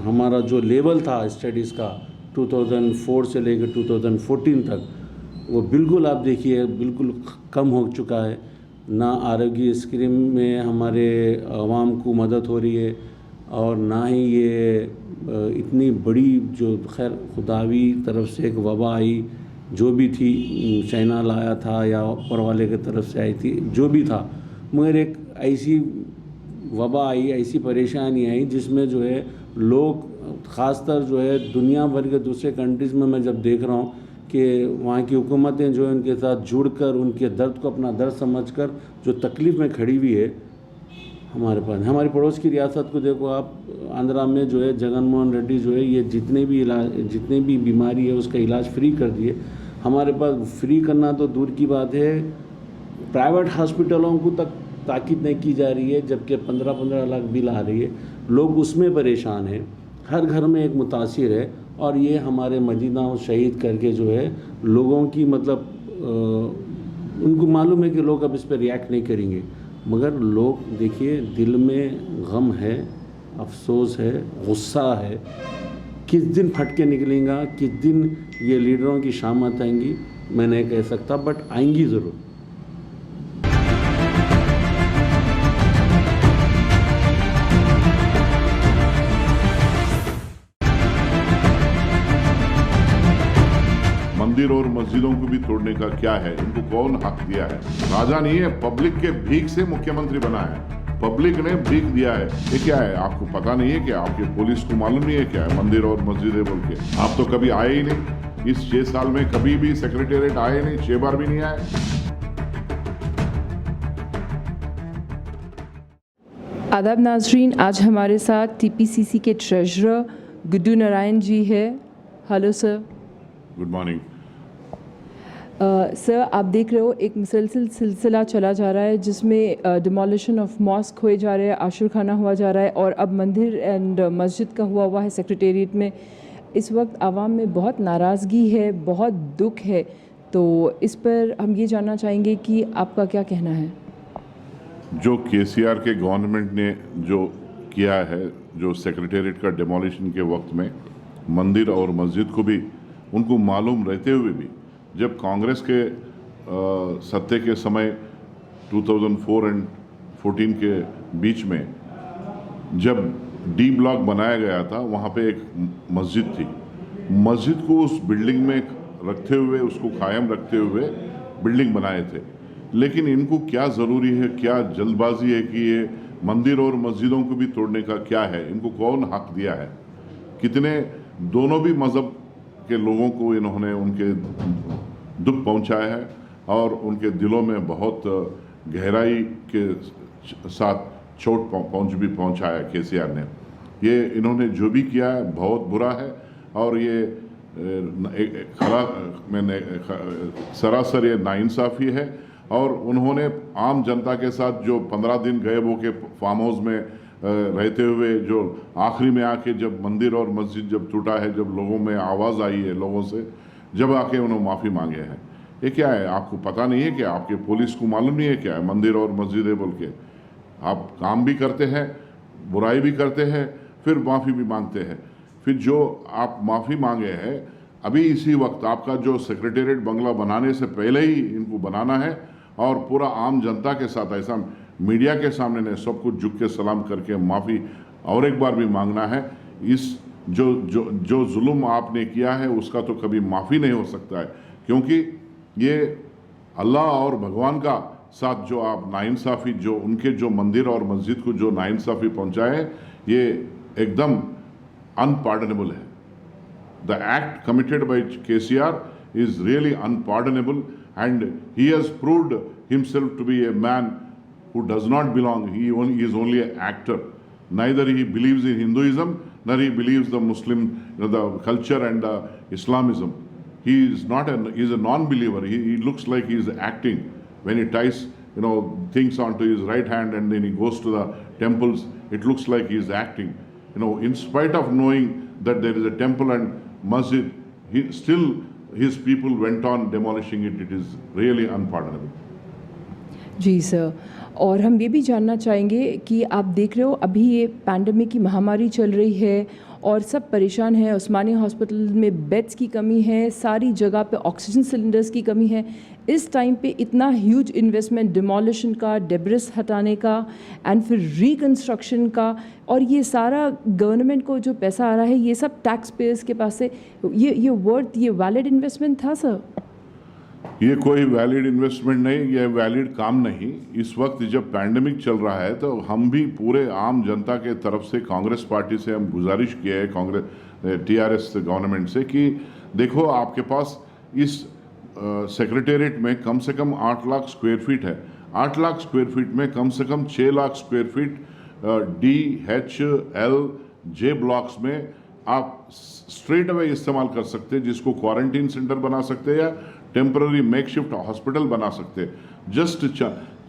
हमारा जो लेवल था स्टडीज़ का 2004 से लेकर 2014 तक वो बिल्कुल आप देखिए बिल्कुल कम हो चुका है। ना आरोग्य स्कीम में हमारे आवाम को मदद हो रही है और ना ही ये इतनी बड़ी जो खैर खुदावी तरफ से एक वबा आई जो भी थी, चाइना लाया था या ऊपर वाले की तरफ से आई थी, जो भी था, मगर एक ऐसी वबा आई, ऐसी परेशानी आई जिसमें जो है लोग ख़ासतर जो है दुनिया भर के दूसरे कंट्रीज़ में मैं जब देख रहा हूँ कि वहाँ की हुकूमतें जो है उनके साथ जुड़कर उनके दर्द को अपना दर्द समझकर जो तकलीफ़ में खड़ी हुई है हमारे पास। हमारी पड़ोस की रियासत को देखो आप, आंध्रा में जो है जगन मोहन रेड्डी जो है ये जितने भी बीमारी है उसका इलाज फ्री कर दिए। हमारे पास फ्री करना तो दूर की बात है, प्राइवेट हॉस्पिटलों को तक ताकीद नहीं की जा रही है, जबकि 15-15 लाख बिल आ रही है। लोग उसमें परेशान हैं, हर घर में एक मुतासिर है और ये हमारे मदीना शहीद करके जो है लोगों की मतलब उनको मालूम है कि लोग अब इस पर रिएक्ट नहीं करेंगे, मगर लोग देखिए दिल में गम है, अफसोस है, गुस्सा है। किस दिन फट के निकलेगा, किस दिन ये लीडरों की शामत आएंगी मैं नहीं कह सकता, बट आएंगी ज़रूर। मंदिर और मस्जिदों को भी तोड़ने का क्या है, इनको कौन हक दिया है? राजा नहीं है, पब्लिक के भीख से मुख्यमंत्री बना है, पब्लिक ने भीख दिया है। ये क्या है, आपको पता नहीं है क्या? आपकी पुलिस को मालूम नहीं है क्या है मंदिर और मस्जिदें बोल के? आप तो कभी आए ही नहीं, इस 6 साल में कभी भी सेक्रेटेरिएट आए नहीं, 6 बार भी नहीं आए। आदाब नाजरीन, आज हमारे साथ टीपीसीसी के ट्रेजरर गुड्डू नारायण जी है। Hello sir. Good morning. Sir, आप देख रहे हो एक मुसलसल सिलसिला चला जा रहा है जिसमें डिमोलिशन ऑफ मॉस्क हुए जा रहे हैं, आशिर खाना हुआ जा रहा है और अब मंदिर एंड मस्जिद का हुआ है सेक्रेटेरिएट में। इस वक्त आवाम में बहुत नाराज़गी है, बहुत दुख है, तो इस पर हम ये जानना चाहेंगे कि आपका क्या कहना है? जो केसीआर के गवर्नमेंट ने जो किया है, जो सेक्रेटेरिएट का डिमोलिशन के वक्त में मंदिर और मस्जिद को भी उनको मालूम रहते हुए भी, जब कांग्रेस के सत्ते के समय 2004 और 14 के बीच में जब डी ब्लॉक बनाया गया था, वहाँ पे एक मस्जिद थी। मस्जिद को उस बिल्डिंग में रखते हुए, उसको कायम रखते हुए बिल्डिंग बनाए थे। लेकिन इनको क्या ज़रूरी है, क्या जल्दबाजी है कि ये मंदिर और मस्जिदों को भी तोड़ने का क्या है? इनको कौन हक दिया है? कितने दोनों भी मज़हब के लोगों को इन्होंने उनके दुख पहुंचाया है और उनके दिलों में बहुत गहराई के साथ चोट पहुंचाया केसीआर ने। ये इन्होंने जो भी किया है बहुत बुरा है और ये सरासर ये नाइंसाफ़ी है। और उन्होंने आम जनता के साथ जो 15 दिन गए वो के फार्म हाउस में रहते हुए जो आखिरी में आके जब मंदिर और मस्जिद जब टूटा है, जब लोगों में आवाज़ आई है लोगों से, जब आके उन्होंने माफ़ी मांगे हैं। ये क्या है, आपको पता नहीं है क्या? आपके पुलिस को मालूम नहीं है क्या है मंदिर और मस्जिदें बोल के? आप काम भी करते हैं, बुराई भी करते हैं, फिर माफ़ी भी मांगते हैं। फिर जो आप माफ़ी मांगे हैं, अभी इसी वक्त आपका जो सेक्रेटेरिएट बंगला बनाने से पहले ही इनको बनाना है और पूरा आम जनता के साथ, ऐसा मीडिया के सामने ने सब कुछ झुक के सलाम करके माफ़ी और एक बार भी मांगना है। इस जो जुल्म आपने किया है उसका तो कभी माफ़ी नहीं हो सकता है, क्योंकि ये अल्लाह और भगवान का साथ जो आप नाइंसाफ़ी, जो उनके जो मंदिर और मस्जिद को जो नाइंसाफ़ी पहुंचाए हैं, ये एकदम अनपार्डनेबल है। The act committed by KCR is really unpardonable, and he has proved himself to be a man who does not belong. He is only an actor. Neither he believes in Hinduism, nor he believes the Muslim, the culture and the Islamism. He is not he is a non-believer. He looks like he is acting when he ties things onto his right hand and then he goes to the temples. It looks like he is acting. In spite of knowing that there is a temple and masjid, his people went on demolishing it. It is really unpardonable. जी सर, और हम ये भी जानना चाहेंगे कि आप देख रहे हो अभी ये पैंडेमिक की महामारी चल रही है और सब परेशान हैं। उस्मानिया हॉस्पिटल में बेड्स की कमी है, सारी जगह पे ऑक्सीजन सिलेंडर्स की कमी है। इस टाइम पे इतना ह्यूज इन्वेस्टमेंट डिमोलिशन का, डेब्रिस हटाने का एंड फिर रिकंस्ट्रक्शन का, और ये सारा गवर्नमेंट को जो पैसा आ रहा है ये सब टैक्स पेयर्स के पास से, ये वैलिड इन्वेस्टमेंट था सर? ये कोई वैलिड इन्वेस्टमेंट नहीं, ये वैलिड काम नहीं। इस वक्त जब पैंडेमिक चल रहा है तो हम भी पूरे आम जनता के तरफ से कांग्रेस पार्टी से हम गुजारिश किए है, कांग्रेस टीआरएस गवर्नमेंट से, कि देखो आपके पास इस सेक्रेटेरिएट में कम से कम 8 लाख स्क्वायर फीट है। 8 लाख स्क्वायर फीट में कम से कम 6 lakh square feet DHLJ blocks में आप स्ट्रेट अवे इस्तेमाल कर सकते हैं, जिसको क्वारंटीन सेंटर बना सकते हैं या टेम्पररी मेकशिफ्ट हॉस्पिटल बना सकते हैं। जस्ट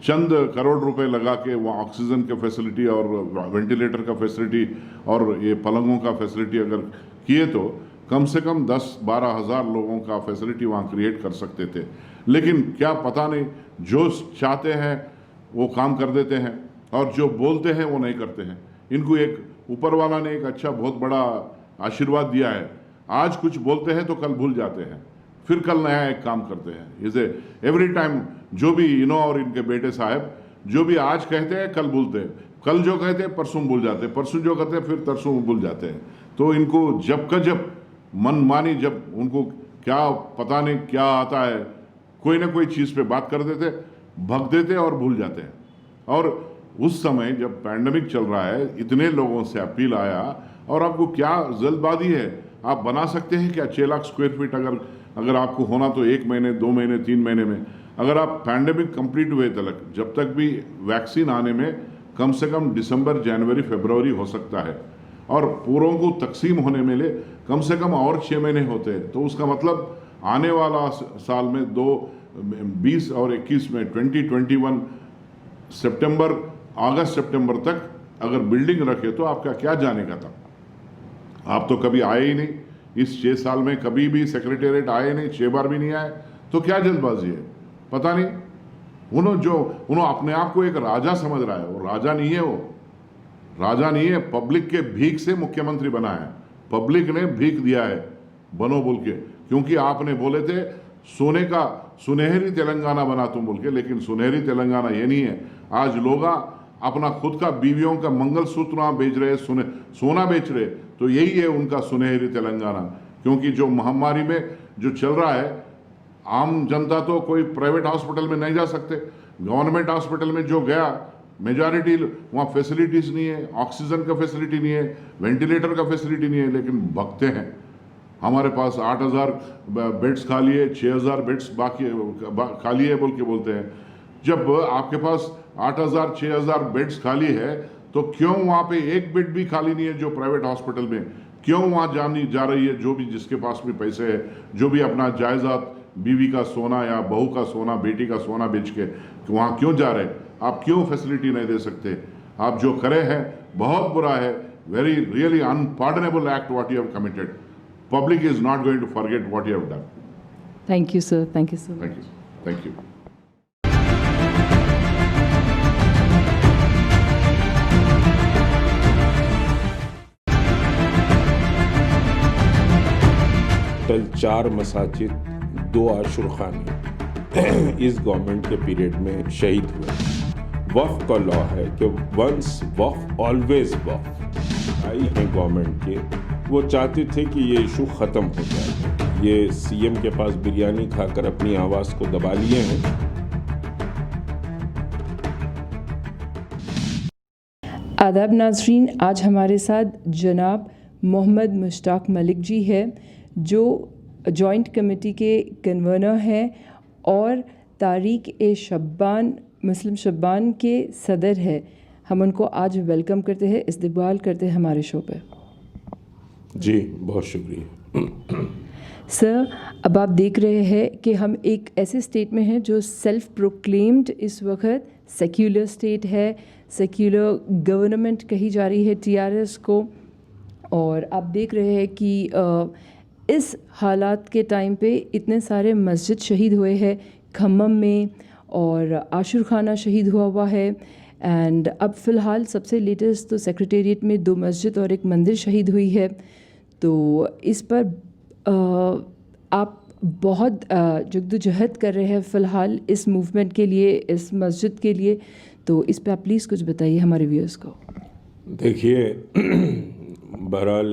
चंद करोड़ रुपए लगा के वहाँ ऑक्सीजन का फैसिलिटी और वेंटिलेटर का फैसिलिटी और ये पलंगों का फैसिलिटी अगर किए तो कम से कम 10-12 हज़ार लोगों का फैसिलिटी वहाँ क्रिएट कर सकते थे। लेकिन क्या पता नहीं, जो चाहते हैं वो काम कर देते हैं और जो बोलते हैं वो नहीं करते हैं। इनको एक ऊपर वाला ने एक अच्छा बहुत बड़ा आशीर्वाद दिया है। आज कुछ बोलते हैं तो कल भूल जाते हैं, फिर कल नया एक काम करते हैं। इसे एवरी टाइम जो भी और इनके बेटे साहब जो भी आज कहते हैं कल भूलते हैं, कल जो कहते हैं परसों भूल जाते हैं, परसों जो कहते हैं फिर तरसों भूल जाते हैं। तो इनको जब का जब मनमानी, जब उनको क्या पता नहीं क्या आता है, कोई ना कोई चीज़ पे बात कर देते, भग देते और भूल जाते हैं। और उस समय जब पैंडेमिक चल रहा है, इतने लोगों से अपील आया और आपको क्या जल्दबाजी है? आप बना सकते हैं क्या 6 लाख स्क्वायर फीट? अगर आपको होना तो 1 महीने, 2 महीने, 3 महीने में। अगर आप पैंडेमिक कंप्लीट हुए तक, जब तक भी वैक्सीन आने में कम से कम दिसंबर, जनवरी, फरवरी हो सकता है, और पूरों को तकसीम होने में ले कम से कम और 6 महीने होते हैं। तो उसका मतलब आने वाला साल में 20 और 21 में 2021 अगस्त सितंबर तक अगर बिल्डिंग रखे तो आपका क्या जाने का था? आप तो कभी आए ही नहीं। इस 6 साल में कभी भी सेक्रेटेरिएट आए नहीं, 6 बार भी नहीं आए, तो क्या जल्दबाजी है? पता नहीं। उन्होंने अपने आप को एक राजा समझ रहा है। वो राजा नहीं है, वो राजा नहीं है। पब्लिक के भीख से मुख्यमंत्री बना है। पब्लिक ने भीख दिया है बनो बोल के, क्योंकि आपने बोले थे सोने का सुनहरी तेलंगाना बना तुम बोल के, लेकिन सुनहरी तेलंगाना ये नहीं है। आज लोग अपना खुद का बीवियों का मंगलसूत्र वहाँ बेच रहे, सोना बेच रहे, तो यही है उनका सुनहरी तेलंगाना। क्योंकि जो महामारी में जो चल रहा है, आम जनता तो कोई प्राइवेट हॉस्पिटल में नहीं जा सकते। गवर्नमेंट हॉस्पिटल में जो गया, मेजॉरिटी वहाँ फैसिलिटीज़ नहीं है, ऑक्सीजन का फैसिलिटी नहीं है, वेंटिलेटर का फैसिलिटी नहीं है, लेकिन भगते हैं। हमारे पास 8000 बेड्स खाली है, 6000 बेड्स बाकी खाली है बोल के बोलते हैं। जब आपके पास 8000 6000 बेड्स खाली है तो क्यों वहाँ पे एक बेड भी खाली नहीं है? जो प्राइवेट हॉस्पिटल में क्यों वहाँ जा रही है? जो भी जिसके पास भी पैसे है, जो भी अपना जायदाद, बीवी का सोना या बहू का सोना, बेटी का सोना बेच के वहाँ क्यों जा रहे? आप क्यों फैसिलिटी नहीं दे सकते? आप जो करे हैं बहुत बुरा है। Very really unpardonable act what you have committed. Public is not going to forget what you have done. Thank you, sir. Thank you, sir. Thank you. Thank you. Total 4 मसाजिद, 2 आशुर खाने इस गवर्नमेंट के पीरियड में शहीद हुए। वक्फ का लॉ है कि वंस वक्फ ऑलवेज वक्फ। आई हैं गवर्नमेंट के, वो चाहते थे कि ये इशू ख़त्म हो जाए। ये सीएम के पास बिरयानी खाकर अपनी आवाज़ को दबा लिए हैं। आदाब नाज़रीन, आज हमारे साथ जनाब मोहम्मद मुश्ताक मलिक जी है जो जॉइंट कमेटी के कन्वीनर हैं और तारीक़-ए-शब्बान मुस्लिम शब्बान के सदर है। हम उनको आज वेलकम करते हैं, इस्तकबाल करते हैं हमारे शो पे। जी बहुत शुक्रिया सर। अब आप देख रहे हैं कि हम एक ऐसे स्टेट में हैं जो सेल्फ प्रोक्लेम्ड इस वक्त सेक्युलर स्टेट है, सेक्युलर गवर्नमेंट कही जा रही है टीआरएस को। और आप देख रहे हैं कि इस हालात के टाइम पे इतने सारे मस्जिद शहीद हुए हैं खम्मम में और आशुर खाना शहीद हुआ है। एंड अब फ़िलहाल सबसे लेटेस्ट तो सेक्रेटेरिएट में 2 मस्जिद और 1 मंदिर शहीद हुई है। तो इस पर आप बहुत जद्दोजहद कर रहे हैं फ़िलहाल इस मूवमेंट के लिए, इस मस्जिद के लिए। तो इस पर आप प्लीज़ कुछ बताइए हमारे व्यूअर्स को। देखिए, बहरहाल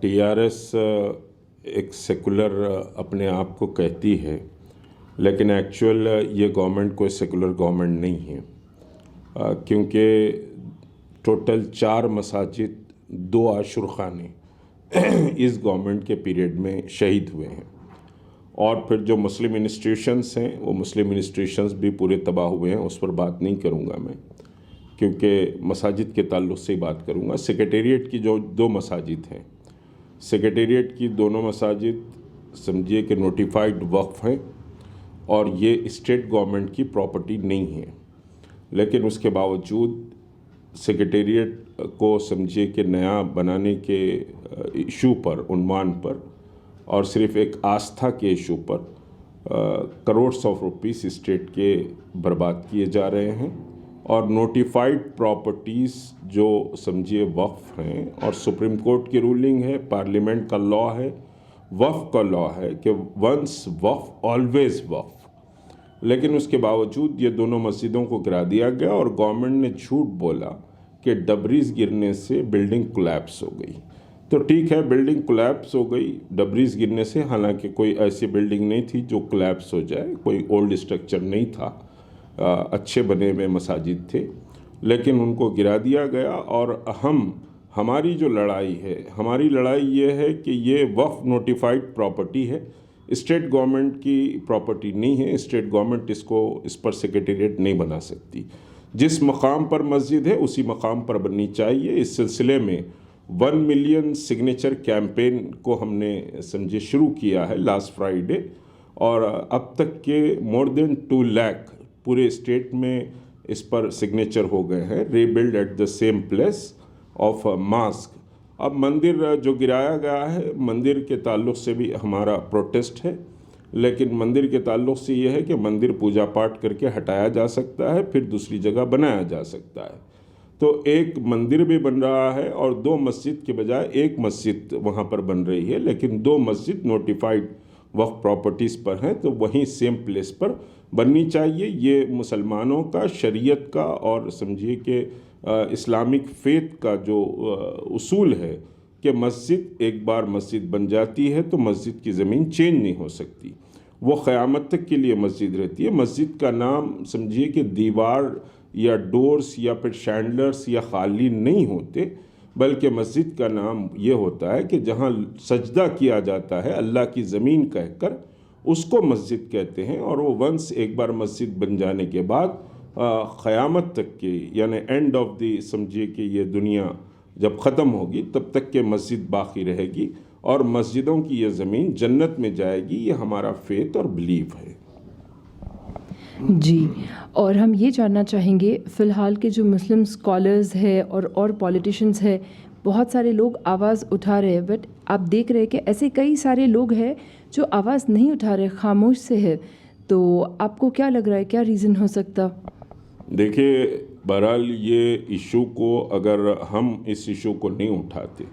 टीआरएस एक सेकुलर अपने आप को कहती है, लेकिन एक्चुअल ये गवर्नमेंट कोई सेकुलर गवर्नमेंट नहीं है, क्योंकि टोटल 4 मसाजिद, 2 आशुर खाने इस गवर्नमेंट के पीरियड में शहीद हुए हैं। और फिर जो मुस्लिम इंस्टीट्यूशंस हैं, वो मुस्लिम इंस्टीट्यूशंस भी पूरे तबाह हुए हैं। उस पर बात नहीं करूँगा मैं, क्योंकि मसाजिद के ताल्लुक़ से ही बात करूँगा। सेक्रेटेरिएट की जो 2 मसाजिद हैं, सेक्रेटेरिएट की दोनों मसाजिद समझिए कि नोटिफाइड वक्फ हैं और ये स्टेट गवर्नमेंट की प्रॉपर्टी नहीं है। लेकिन उसके बावजूद सेक्रेटेरिएट को समझिए कि नया बनाने के इशू पर, उन्वान पर, और सिर्फ़ एक आस्था के इशू पर करोड़्स ऑफ रुपीस स्टेट के बर्बाद किए जा रहे हैं। और नोटिफाइड प्रॉपर्टीज़ जो समझिए वक्फ हैं, और सुप्रीम कोर्ट की रूलिंग है, पार्लियामेंट का लॉ है, वक्फ का लॉ है कि वंस वक्फ ऑलवेज वक्फ। लेकिन उसके बावजूद ये दोनों मस्जिदों को गिरा दिया गया और गवर्नमेंट ने झूठ बोला कि डबरीज गिरने से बिल्डिंग कोलैप्स हो गई। तो ठीक है, बिल्डिंग कोलैप्स हो गई डबरीज गिरने से, हालांकि कोई ऐसी बिल्डिंग नहीं थी जो कोलैप्स हो जाए, कोई ओल्ड स्ट्रक्चर नहीं था, अच्छे बने हुए मसाजिद थे, लेकिन उनको गिरा दिया गया। और हमारी जो लड़ाई है, हमारी लड़ाई ये है कि ये वक्फ नोटिफाइड प्रॉपर्टी है, स्टेट गवर्नमेंट की प्रॉपर्टी नहीं है। स्टेट गवर्नमेंट इस पर सेक्रेटेरिएट नहीं बना सकती। जिस मकाम पर मस्जिद है उसी मकाम पर बननी चाहिए। इस सिलसिले में 1 मिलियन सिग्नेचर कैंपेन को हमने समझे शुरू किया है लास्ट फ्राइडे, और अब तक के मोर देन 2 लाख पूरे स्टेट में इस पर सिग्नेचर हो गए हैं। Rebuild at the same place of mask. अब मंदिर जो गिराया गया है, मंदिर के ताल्लुक़ से भी हमारा प्रोटेस्ट है, लेकिन मंदिर के ताल्लुक़ से ये है कि मंदिर पूजा पाठ करके हटाया जा सकता है, फिर दूसरी जगह बनाया जा सकता है। तो एक मंदिर भी बन रहा है और 2 मस्जिद के बजाय 1 मस्जिद वहाँ पर बन रही है, लेकिन 2 मस्जिद नोटिफाइड वक्फ प्रॉपर्टीज़ पर हैं, तो वहीं सेम प्लेस पर बननी चाहिए। ये मुसलमानों का, शरीयत का और समझिए कि इस्लामिक फ़ेथ का जो उसूल है कि मस्जिद एक बार मस्जिद बन जाती है तो मस्जिद की ज़मीन चेंज नहीं हो सकती, वो क़यामत तक के लिए मस्जिद रहती है। मस्जिद का नाम समझिए कि दीवार या डोर्स या फिर शैंडलर्स या खालीन नहीं होते, बल्कि मस्जिद का नाम ये होता है कि जहाँ सजदा किया जाता है अल्लाह की ज़मीन कहकर, उसको मस्जिद कहते हैं। और वो वंस एक बार मस्जिद बन जाने के बाद क़यामत तक के, यानी एंड ऑफ द, समझिए कि ये दुनिया जब ख़त्म होगी तब तक के मस्जिद बाकी रहेगी और मस्जिदों की ये ज़मीन जन्नत में जाएगी। ये हमारा फेथ और बिलीव है। जी, और हम ये जानना चाहेंगे, फ़िलहाल के जो मुस्लिम स्कॉलर्स है और पॉलिटिशियंस है, बहुत सारे लोग आवाज़ उठा रहे हैं, बट आप देख रहे हैं कि ऐसे कई सारे लोग हैं जो आवाज़ नहीं उठा रहे, खामोश से है। तो आपको क्या लग रहा है, क्या रीज़न हो सकता? देखिए, बहरहाल ये इशू को, अगर हम इस इशू को नहीं उठाते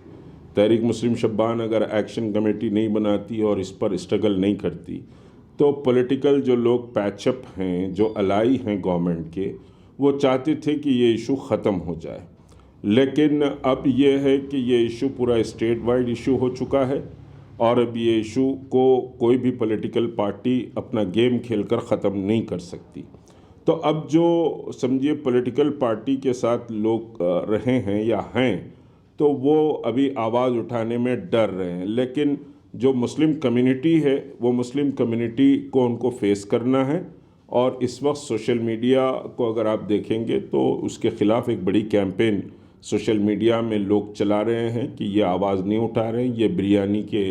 तहरीक मुस्लिम शब्बान अगर एक्शन कमेटी नहीं बनाती और इस पर स्ट्रगल नहीं करती तो पॉलिटिकल जो लोग पैचअप हैं, जो अलाई हैं गवर्नमेंट के, वो चाहते थे कि ये इशू ख़त्म हो जाए। लेकिन अब ये है कि ये इशू पूरा स्टेट वाइड इशू हो चुका है और अब ये इशू को कोई भी पॉलिटिकल पार्टी अपना गेम खेलकर ख़त्म नहीं कर सकती। तो अब जो समझिए पॉलिटिकल पार्टी के साथ लोग रहे हैं या हैं, तो वो अभी आवाज़ उठाने में डर रहे हैं। लेकिन जो मुस्लिम कम्युनिटी है, वो मुस्लिम कम्युनिटी को उनको फेस करना है। और इस वक्त सोशल मीडिया को अगर आप देखेंगे तो उसके ख़िलाफ़ एक बड़ी कैंपेन सोशल मीडिया में लोग चला रहे हैं कि ये आवाज़ नहीं उठा रहे हैं, ये बिरयानी के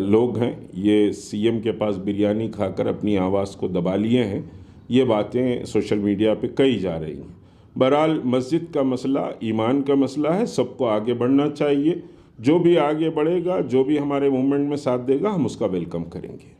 लोग हैं, ये सीएम के पास बिरयानी खाकर अपनी आवाज़ को दबा लिए हैं। ये बातें सोशल मीडिया पे कही जा रही हैं। बहरहाल मस्जिद का मसला ईमान का मसला है, सबको आगे बढ़ना चाहिए। जो भी आगे बढ़ेगा, जो भी हमारे मूवमेंट में साथ देगा, हम उसका वेलकम करेंगे।